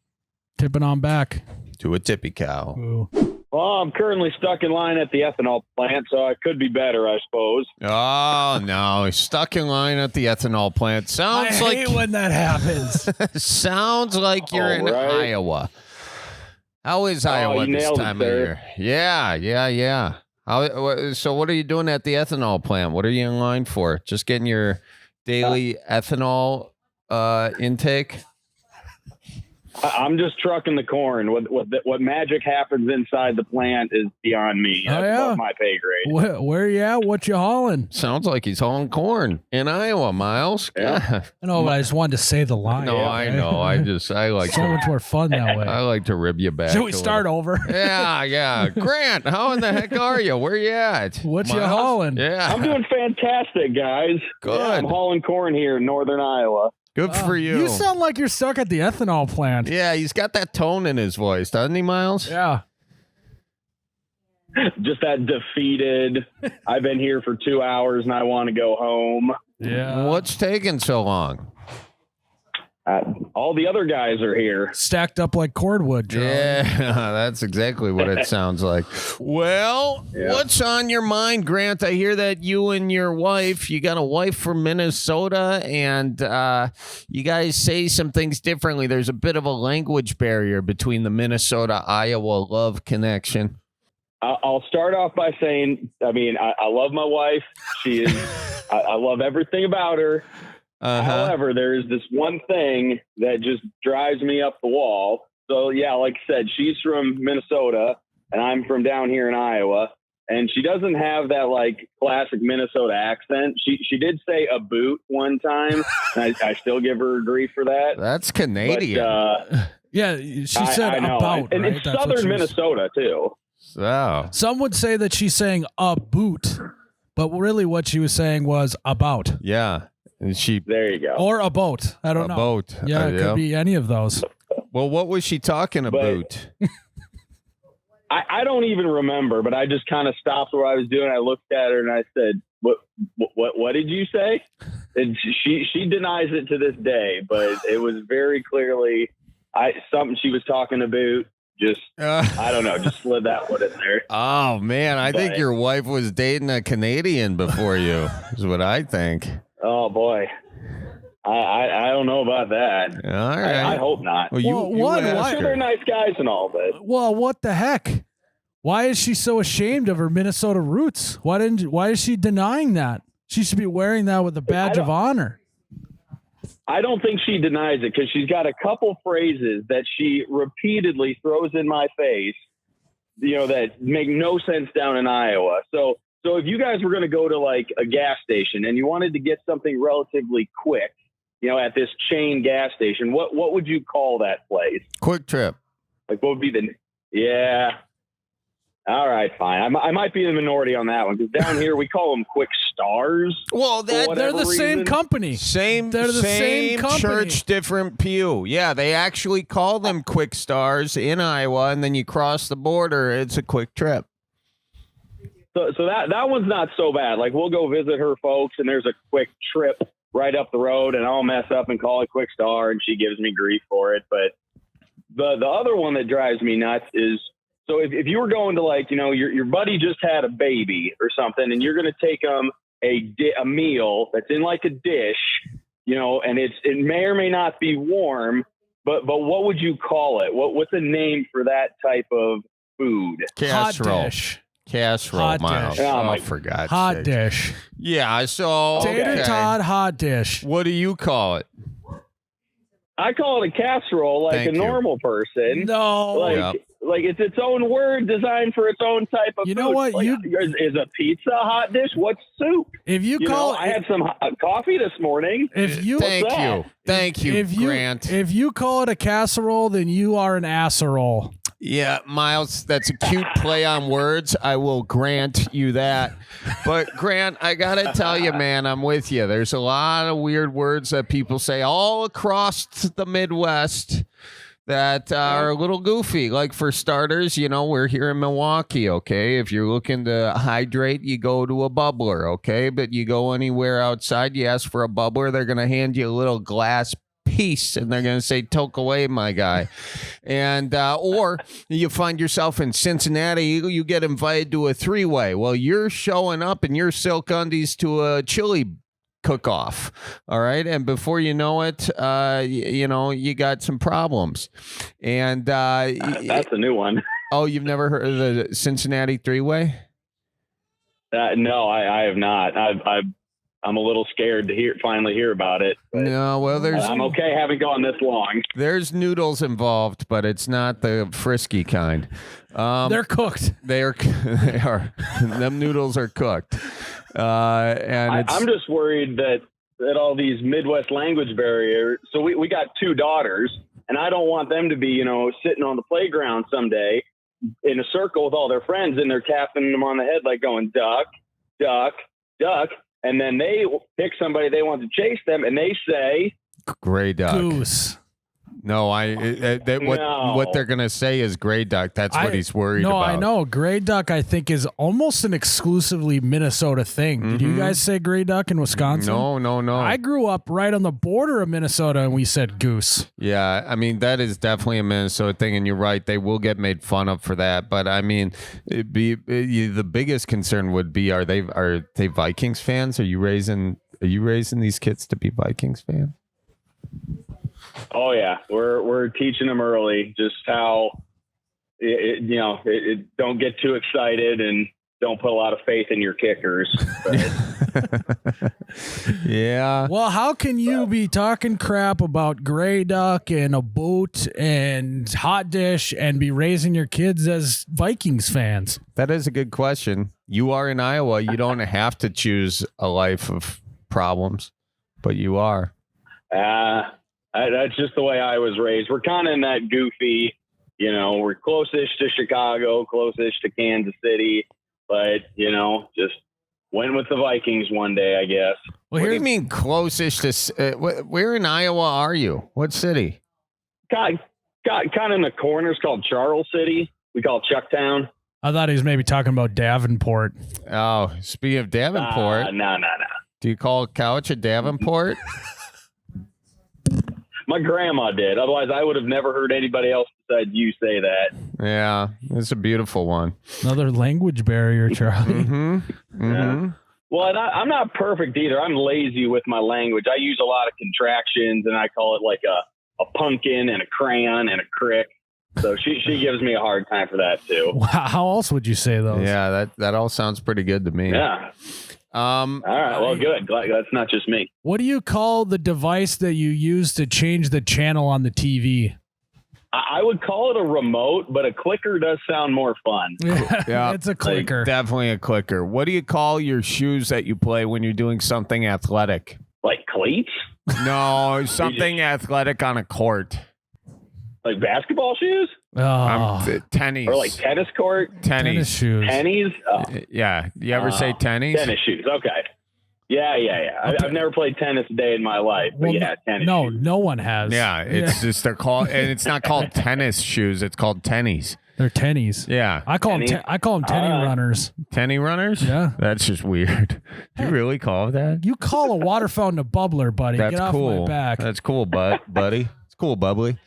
Tipping on back. To a tippy cow. Ooh. Well, I'm currently stuck in line at the ethanol plant, so I could be better, I suppose. Oh, no. He's stuck in line at the ethanol plant. Sounds I hate when that happens. Sounds like you're in right. Iowa. How is Iowa you this nailed it, time of sir. year? Yeah. So what are you doing at the ethanol plant? What are you in line for? Just getting your daily ethanol intake? I'm just trucking the corn. What magic happens inside the plant is beyond me. That's above my pay grade. Where you at? What you hauling? Sounds like he's hauling corn in Iowa, Myles. Yeah. I know, but I just wanted to say the line. No, I know. I like so much more fun that way. I like to rib you back. Should we a start little. over? Yeah. Grant, how in the heck are you? Where you at? What you Myles? hauling? Yeah. I'm doing fantastic, guys. Good. Yeah, I'm hauling corn here in northern Iowa. Good for you. You sound like you're stuck at the ethanol plant. Yeah, he's got that tone in his voice, doesn't he, Myles? Yeah. Just that defeated. I've been here for 2 hours and I want to go home. Yeah. What's taking so long? All the other guys are here. Stacked up like cordwood, Charlie. Yeah, that's exactly what it sounds like. Well, What's on your mind, Grant? I hear that you and your wife, you got a wife from Minnesota, and you guys say some things differently. There's a bit of a language barrier between the Minnesota-Iowa love connection. I'll start off by saying, I love my wife. She is, I love everything about her. However, there's this one thing that just drives me up the wall. So yeah, like I said, she's from Minnesota and I'm from down here in Iowa, and she doesn't have that like classic Minnesota accent. She did say a boot one time, and I still give her grief for that. That's Canadian. But, Yeah, she said I know. about, and right? it's That's what southern she was- Minnesota too. So Some would say that she's saying a boot, but really what she was saying was about. yeah, and she There you go. Or a boat. I don't know. boat. Yeah, it could be any of those. Well, what was she talking about? I don't even remember, but I just kind of stopped what I was doing. I looked at her and I said, what did you say? And she denies it to this day, but it was very clearly something she was talking about. Just, I don't know, just slid that one in there. Oh man, I think your wife was dating a Canadian before you, is what I think. Oh boy. I don't know about that. All right. I hope not. Well, I'm sure they're nice guys and all, but Well, what the heck? Why is she so ashamed of her Minnesota roots? Why is she denying that? She should be wearing that with a badge of honor. I don't think she denies it because she's got a couple phrases that she repeatedly throws in my face, that make no sense down in Iowa. So if you guys were going to go to like a gas station and you wanted to get something relatively quick, at this chain gas station, what would you call that place? Quick Trip. Like what would be yeah. All right, fine. I might be in the minority on that one because down here we call them Quick Stars. Well, they're the same company. They're the same company. church, different pew. Yeah, they actually call them Quick Stars in Iowa, and then you cross the border, it's a Quick Trip. So that one's not so bad. Like we'll go visit her folks, and there's a Quick Trip right up the road, and I'll mess up and call it Quick Star, and she gives me grief for it. But the other one that drives me nuts is, so if you were going to like, your buddy just had a baby or something, and you're going to take them a meal that's in like a dish, and it may or may not be warm, but what would you call it? What's a name for that type of food? Casserole. Hot dish. Casserole, Hot Myles. dish. Oh, for God's Hot sake. dish. Yeah, so Tater tot hot dish. What do you call it? I call it a casserole, like Thank a you. normal person. No. Like it's its own word designed for its own type of You food. know what? Like, is a pizza a hot dish? What's soup? If you call I had some coffee this morning. If you Thank you, Grant. If you call it a casserole, then you are an asserole. Yeah, Myles, that's a cute play on words. I will grant you that. But, Grant, I got to tell you, man, I'm with you. There's a lot of weird words that people say all across the Midwest that are a little goofy. Like, for starters, we're here in Milwaukee, okay? If you're looking to hydrate, you go to a bubbler, okay? But you go anywhere outside, you ask for a bubbler, they're going to hand you a little glass piece and they're going to say, toke away, my guy. And or you find yourself in Cincinnati, you get invited to a three-way. Well, you're showing up in your silk undies to a chili cook-off, all right? And before you know it, you got some problems. And that's a new one. Oh, you've never heard of the Cincinnati three-way? No, I have not. I'm a little scared to finally hear about it. No, well, I'm okay having gone this long. There's noodles involved, but it's not the frisky kind. They're cooked. They are. Them noodles are cooked. And I'm just worried that all these Midwest language barriers. So we got two daughters, and I don't want them to be, sitting on the playground someday in a circle with all their friends, and they're tapping them on the head like going duck, duck, duck. And then they pick somebody they want to chase them, and they say, "Gray duck." Goose. No, what they're gonna say is gray duck. That's what he's worried about. No, I know. Gray duck, I think, is almost an exclusively Minnesota thing. Did you guys say gray duck in Wisconsin? No. I grew up right on the border of Minnesota, and we said goose. Yeah, I mean that is definitely a Minnesota thing, and you're right. They will get made fun of for that. But I mean, the biggest concern would be: are they Vikings fans? Are you raising these kids to be Vikings fans? Oh yeah, we're teaching them early just how don't get too excited and don't put a lot of faith in your kickers. Yeah. Well, how can you be talking crap about gray duck and a boot and hot dish and be raising your kids as Vikings fans? That is a good question. You are in Iowa. You don't have to choose a life of problems, but you are. That's just the way I was raised. We're kind of in that goofy, we're close-ish to Chicago, close-ish to Kansas City, but, just went with the Vikings one day, I guess. Well, what do you mean close-ish to, where in Iowa are you? What city? Kind of in the corner. It's called Charles City. We call it Chucktown. I thought he was maybe talking about Davenport. Oh, speaking of Davenport. No. Do you call a couch a Davenport? My grandma did. Otherwise, I would have never heard anybody else besides you say that. Yeah, it's a beautiful one. Another language barrier, Charlie. Yeah. Well, and I'm not perfect either. I'm lazy with my language. I use a lot of contractions, and I call it like a pumpkin and a crayon and a crick. So she gives me a hard time for that too. Wow, how else would you say those? Yeah, that all sounds pretty good to me. Yeah. All right. Well, good. Glad that's not just me. What do you call the device that you use to change the channel on the TV? I would call it a remote, but a clicker does sound more fun. Yeah, it's a clicker. Definitely a clicker. What do you call your shoes that you play when you're doing something athletic? Like cleats? No, something athletic on a court. Like basketball shoes? Tennies. Or like tennis court? Tennis shoes. Tennies? Oh. Yeah. You ever say tennies? Tennis shoes. Okay. Yeah. I've never played tennis a day in my life, but tennis shoes. No one has. Yeah, it's just they're called, and it's not called tennis shoes. It's called tennies. They're tennies. Yeah, I call them tenny runners. Tenny runners? Yeah, that's just weird. Do you really call it that? You call a water fountain a bubbler, buddy. That's Get cool. off my back. That's cool, buddy. It's cool, bubbly.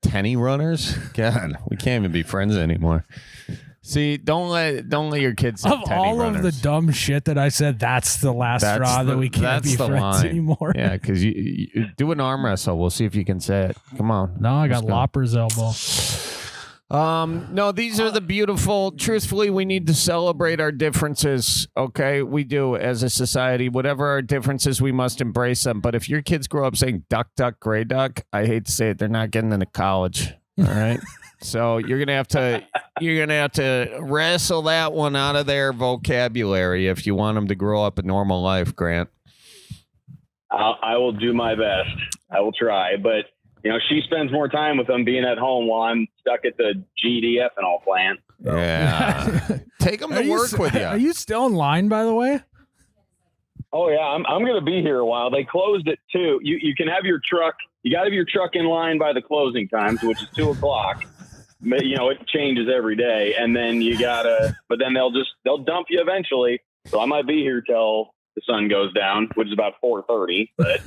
Tenny runners? God, we can't even be friends anymore. See, don't let your kids say of tenny all runners. Of the dumb shit that I said, that's the last straw that we can't be friends anymore. Yeah, because you do an arm wrestle. We'll see if you can say it. Come on. No, I got Lopper's elbow. No, these are the beautiful. Truthfully, we need to celebrate our differences. Okay, we do as a society. Whatever our differences, we must embrace them. But if your kids grow up saying duck, duck, gray duck, I hate to say it, they're not getting into college. All right. So you're gonna have to wrestle that one out of their vocabulary if you want them to grow up a normal life, Grant. I will do my best. I will try, but she spends more time with them being at home while I'm stuck at the GD ethanol plant. So. Yeah, take them to work with you. Are you still in line, by the way? Oh yeah, I'm going to be here a while. They closed at 2. You can have your truck. You got to have your truck in line by the closing times, which is 2:00. It changes every day, and then but then they'll dump you eventually. So I might be here till the sun goes down, which is about 4:30. But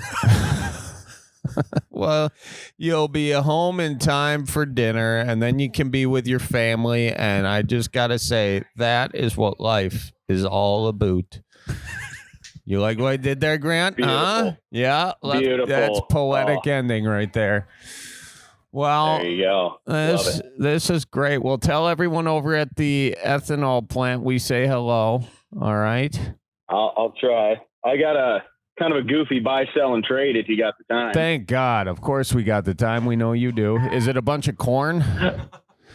well, you'll be home in time for dinner, and then you can be with your family. And I just gotta say, that is what life is all about. You like what I did there, Grant? Beautiful. Yeah, beautiful. That's poetic ending right there. Well, there you go. This is great. Well, tell everyone over at the ethanol plant we say hello. All right. I'll try. I got a kind of a goofy buy, sell, and trade if you got the time. Thank God. Of course we got the time. We know you do. Is it a bunch of corn?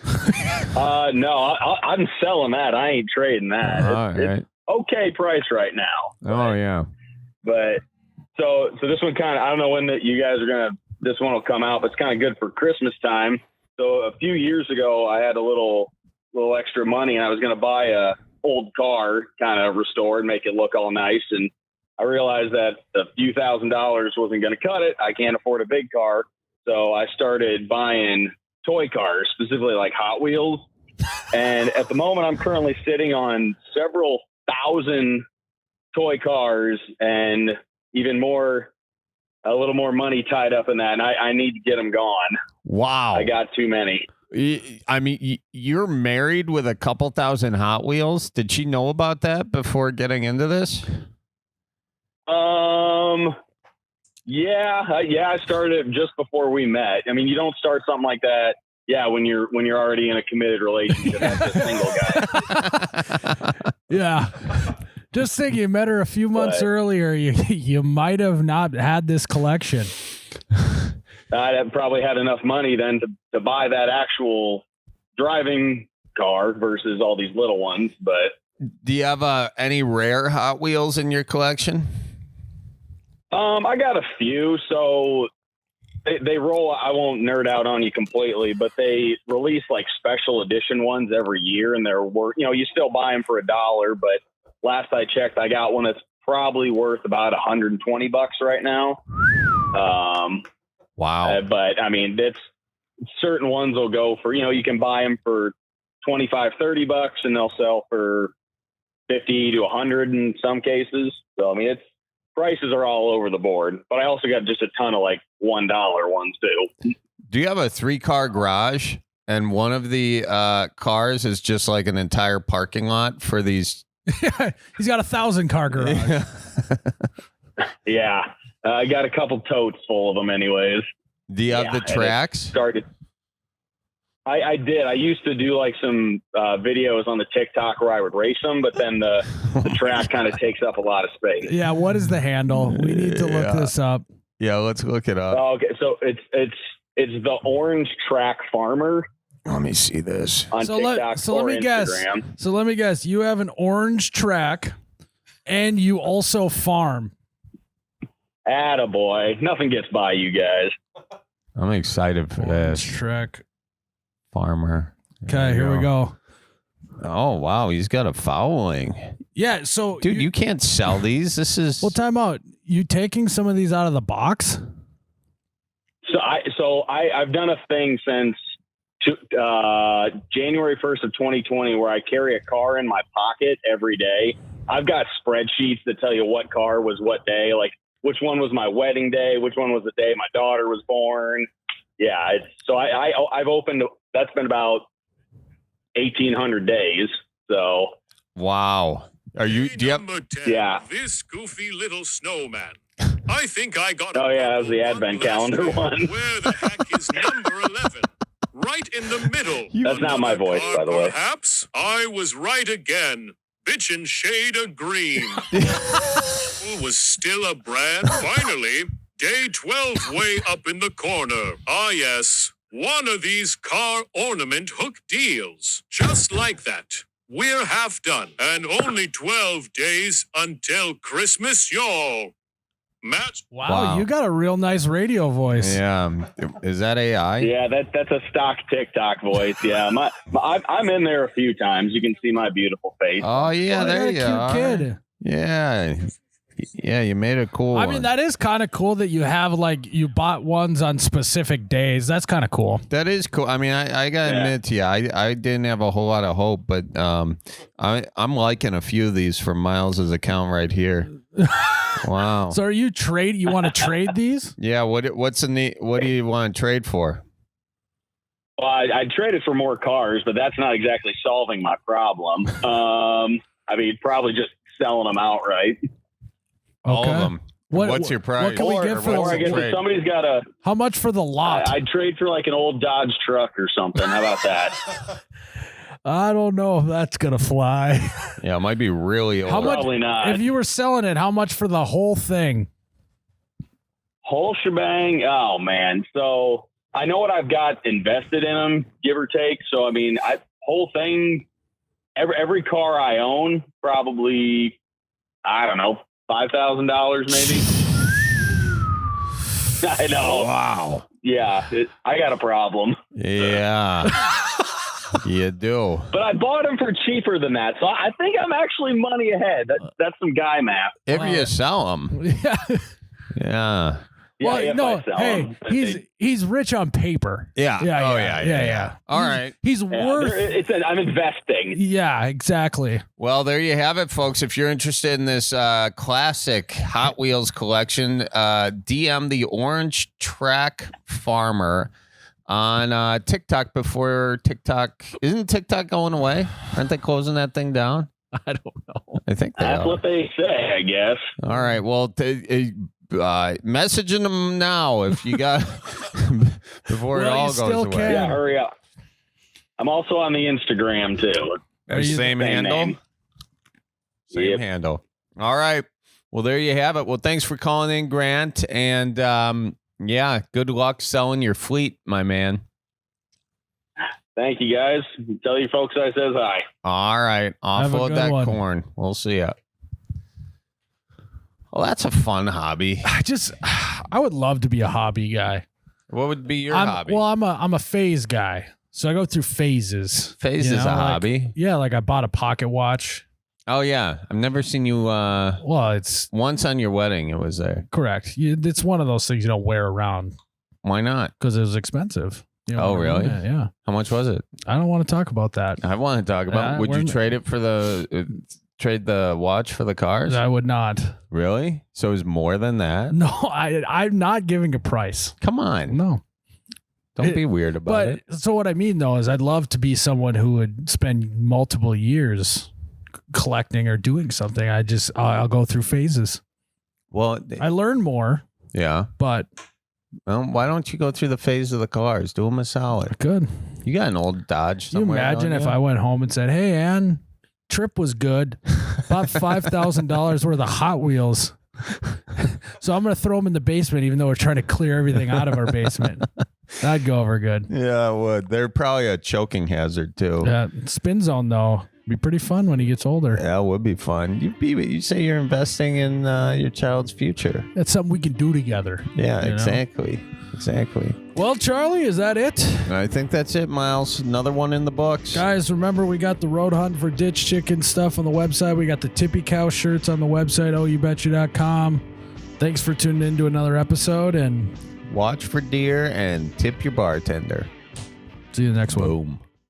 No, I'm selling that. I ain't trading that. It's okay price right now. Oh, yeah. But so this one kind of, I don't know when you guys are going to, this one will come out, but it's kind of good for Christmas time. So a few years ago, I had a little extra money, and I was going to buy a old car, kind of restored, make it look all nice. And I realized that a few $1,000s wasn't going to cut it. I can't afford a big car. So I started buying toy cars, specifically like Hot Wheels. And at the moment, I'm currently sitting on several thousand toy cars and even more, a little more money tied up in that. And I need to get them gone. Wow. I got too many. I mean, you're married with a couple thousand Hot Wheels. Did she know about that before getting into this? Yeah. I started just before we met. I mean, you don't start something like that. Yeah. When you're already in a committed relationship as a single guy. Yeah. Just think you met her a few months earlier. You might have not had this collection. I'd probably had enough money then to buy that actual driving car versus all these little ones. But do you have any rare Hot Wheels in your collection? I got a few. So they roll. I won't nerd out on you completely, but they release like special edition ones every year, and they're worth. You still buy them for $1, but last I checked, I got one that's probably worth about $120 right now. Wow. But I mean, it's certain ones will go for, you can buy them for $25-$30 and they'll sell for 50 to 100 in some cases. So, I mean, prices are all over the board, but I also got just a ton of like $1 ones too. Do you have a 3-car garage and one of the cars is just like an entire parking lot for these? He's got 1,000-car garage. Yeah. I got a couple totes full of them anyways. Do you have the tracks? I did. I used to do like some videos on the TikTok where I would race them, but then the track kind of takes up a lot of space. Yeah. What is the handle? We need to look this up. Yeah, let's look it up. Oh, okay. So it's the Orange Track Farmer. Let me see this. On TikTok let me Instagram. guess. So let me guess. You have an orange track and you also farm. Attaboy. Nothing gets by you guys. I'm excited for this. Track Farmer. Okay, here we go. Oh, wow. He's got a following. Yeah, so... Dude, you can't sell these. This is... Well, time out. You taking some of these out of the box? So I've done a thing since January 1st of 2020 where I carry a car in my pocket every day. I've got spreadsheets that tell you what car was what day, like which one was my wedding day, which one was the day my daughter was born. Yeah, I've opened... That's been about 1,800 days. So, wow. Do you have? 10, yeah. This goofy little snowman. I think I got. Oh yeah, that was the advent calendar one. Where the heck is number 11? Right in the middle. That's not my voice, by the way. Perhaps I was right again. Bitchin' shade of green. Was still a brand. Finally, day 12 way up in the corner. Ah yes. One of these car ornament hook deals. Just like that. We're half done. And only 12 days until Christmas, y'all. Matt? Wow, you got a real nice radio voice. Yeah. Is that AI? Yeah, that's a stock TikTok voice. Yeah, I'm in there a few times. You can see my beautiful face. Oh, yeah, there you are. Cute kid. Yeah. Yeah, you made a cool one. I mean, that is kind of cool that you have, like, you bought ones on specific days. That's kind of cool. That is cool. I mean, I got to admit to you, I didn't have a whole lot of hope, but I'm liking a few of these from Myles' account right here. Wow. So are you you want to trade these? Yeah, what do you want to trade for? Well, I traded for more cars, but that's not exactly solving my problem. I mean, probably just selling them outright. All of them. What's your price? What can we get for I guess if somebody's got how much for the lot? I'd trade for like an old Dodge truck or something. How about that? I don't know if that's gonna fly. Yeah, it might be really old. Probably not. If you were selling it, how much for the whole thing? Whole shebang? Oh man. So I know what I've got invested in them, give or take. So I mean, whole thing, every car I own, probably, I don't know, $5,000 maybe. I know. Wow. Yeah, I got a problem. Yeah. You do. But I bought them for cheaper than that, so I think I'm actually money ahead. That's some guy math. If you sell them. Yeah. Yeah. Well, no, hey, he's rich on paper. Yeah. Yeah. All right. He's worth. I'm investing. Yeah, exactly. Well, there you have it, folks. If you're interested in this classic Hot Wheels collection, DM the Orange Track Farmer on TikTok before TikTok. Isn't TikTok going away? Aren't they closing that thing down? I don't know. I think that's what they say, I guess. All right. Well, messaging them now if you got before it all goes away. Can. Yeah, hurry up. I'm also on the Instagram too. Same handle. Name. Same handle. All right. Well, there you have it. Well, thanks for calling in, Grant, and yeah, good luck selling your fleet, my man. Thank you, guys. Tell your folks I says hi. All right. Offload that corn. We'll see ya. Well, that's a fun hobby. I would love to be a hobby guy. What would be your hobby? Well, I'm a phase guy. So I go through phases. Phase is a hobby. Yeah, like I bought a pocket watch. Oh, yeah. I've never seen you. Well, it's once on your wedding, it was there. Correct. It's one of those things you don't wear around. Why not? Because it was expensive. Oh, really? Yeah. How much was it? I don't want to talk about that. I want to talk about it. Would you trade it for trade the watch for the cars? I would not. Really? So it was more than that? No, I'm not giving a price. Come on. No. Don't be weird about it. So what I mean, though, is I'd love to be someone who would spend multiple years collecting or doing something. I'll go through phases. Well, I learn more. Yeah. But well, why don't you go through the phase of the cars? Do them a solid. I could. You got an old Dodge somewhere. Can you imagine if I went home and said, "Hey, Ann, trip was good. Bought $5,000 worth of Hot Wheels. So I'm going to throw them in the basement, even though we're trying to clear everything out of our basement." That'd go over good. Yeah, it would. They're probably a choking hazard too. Yeah, spin zone though. Be pretty fun when he gets older. Yeah, it would be fun. You say you're investing in your child's future. That's something we can do together. Yeah, exactly. Exactly. Well, Charlie, is that it? I think that's it, Myles. Another one in the books. Guys, remember we got the Road Hunt for Ditch Chicken stuff on the website. We got the Tippy Cow shirts on the website, oubetcha.com. Thanks for tuning in to another episode, and watch for deer and tip your bartender. See you next one. Boom.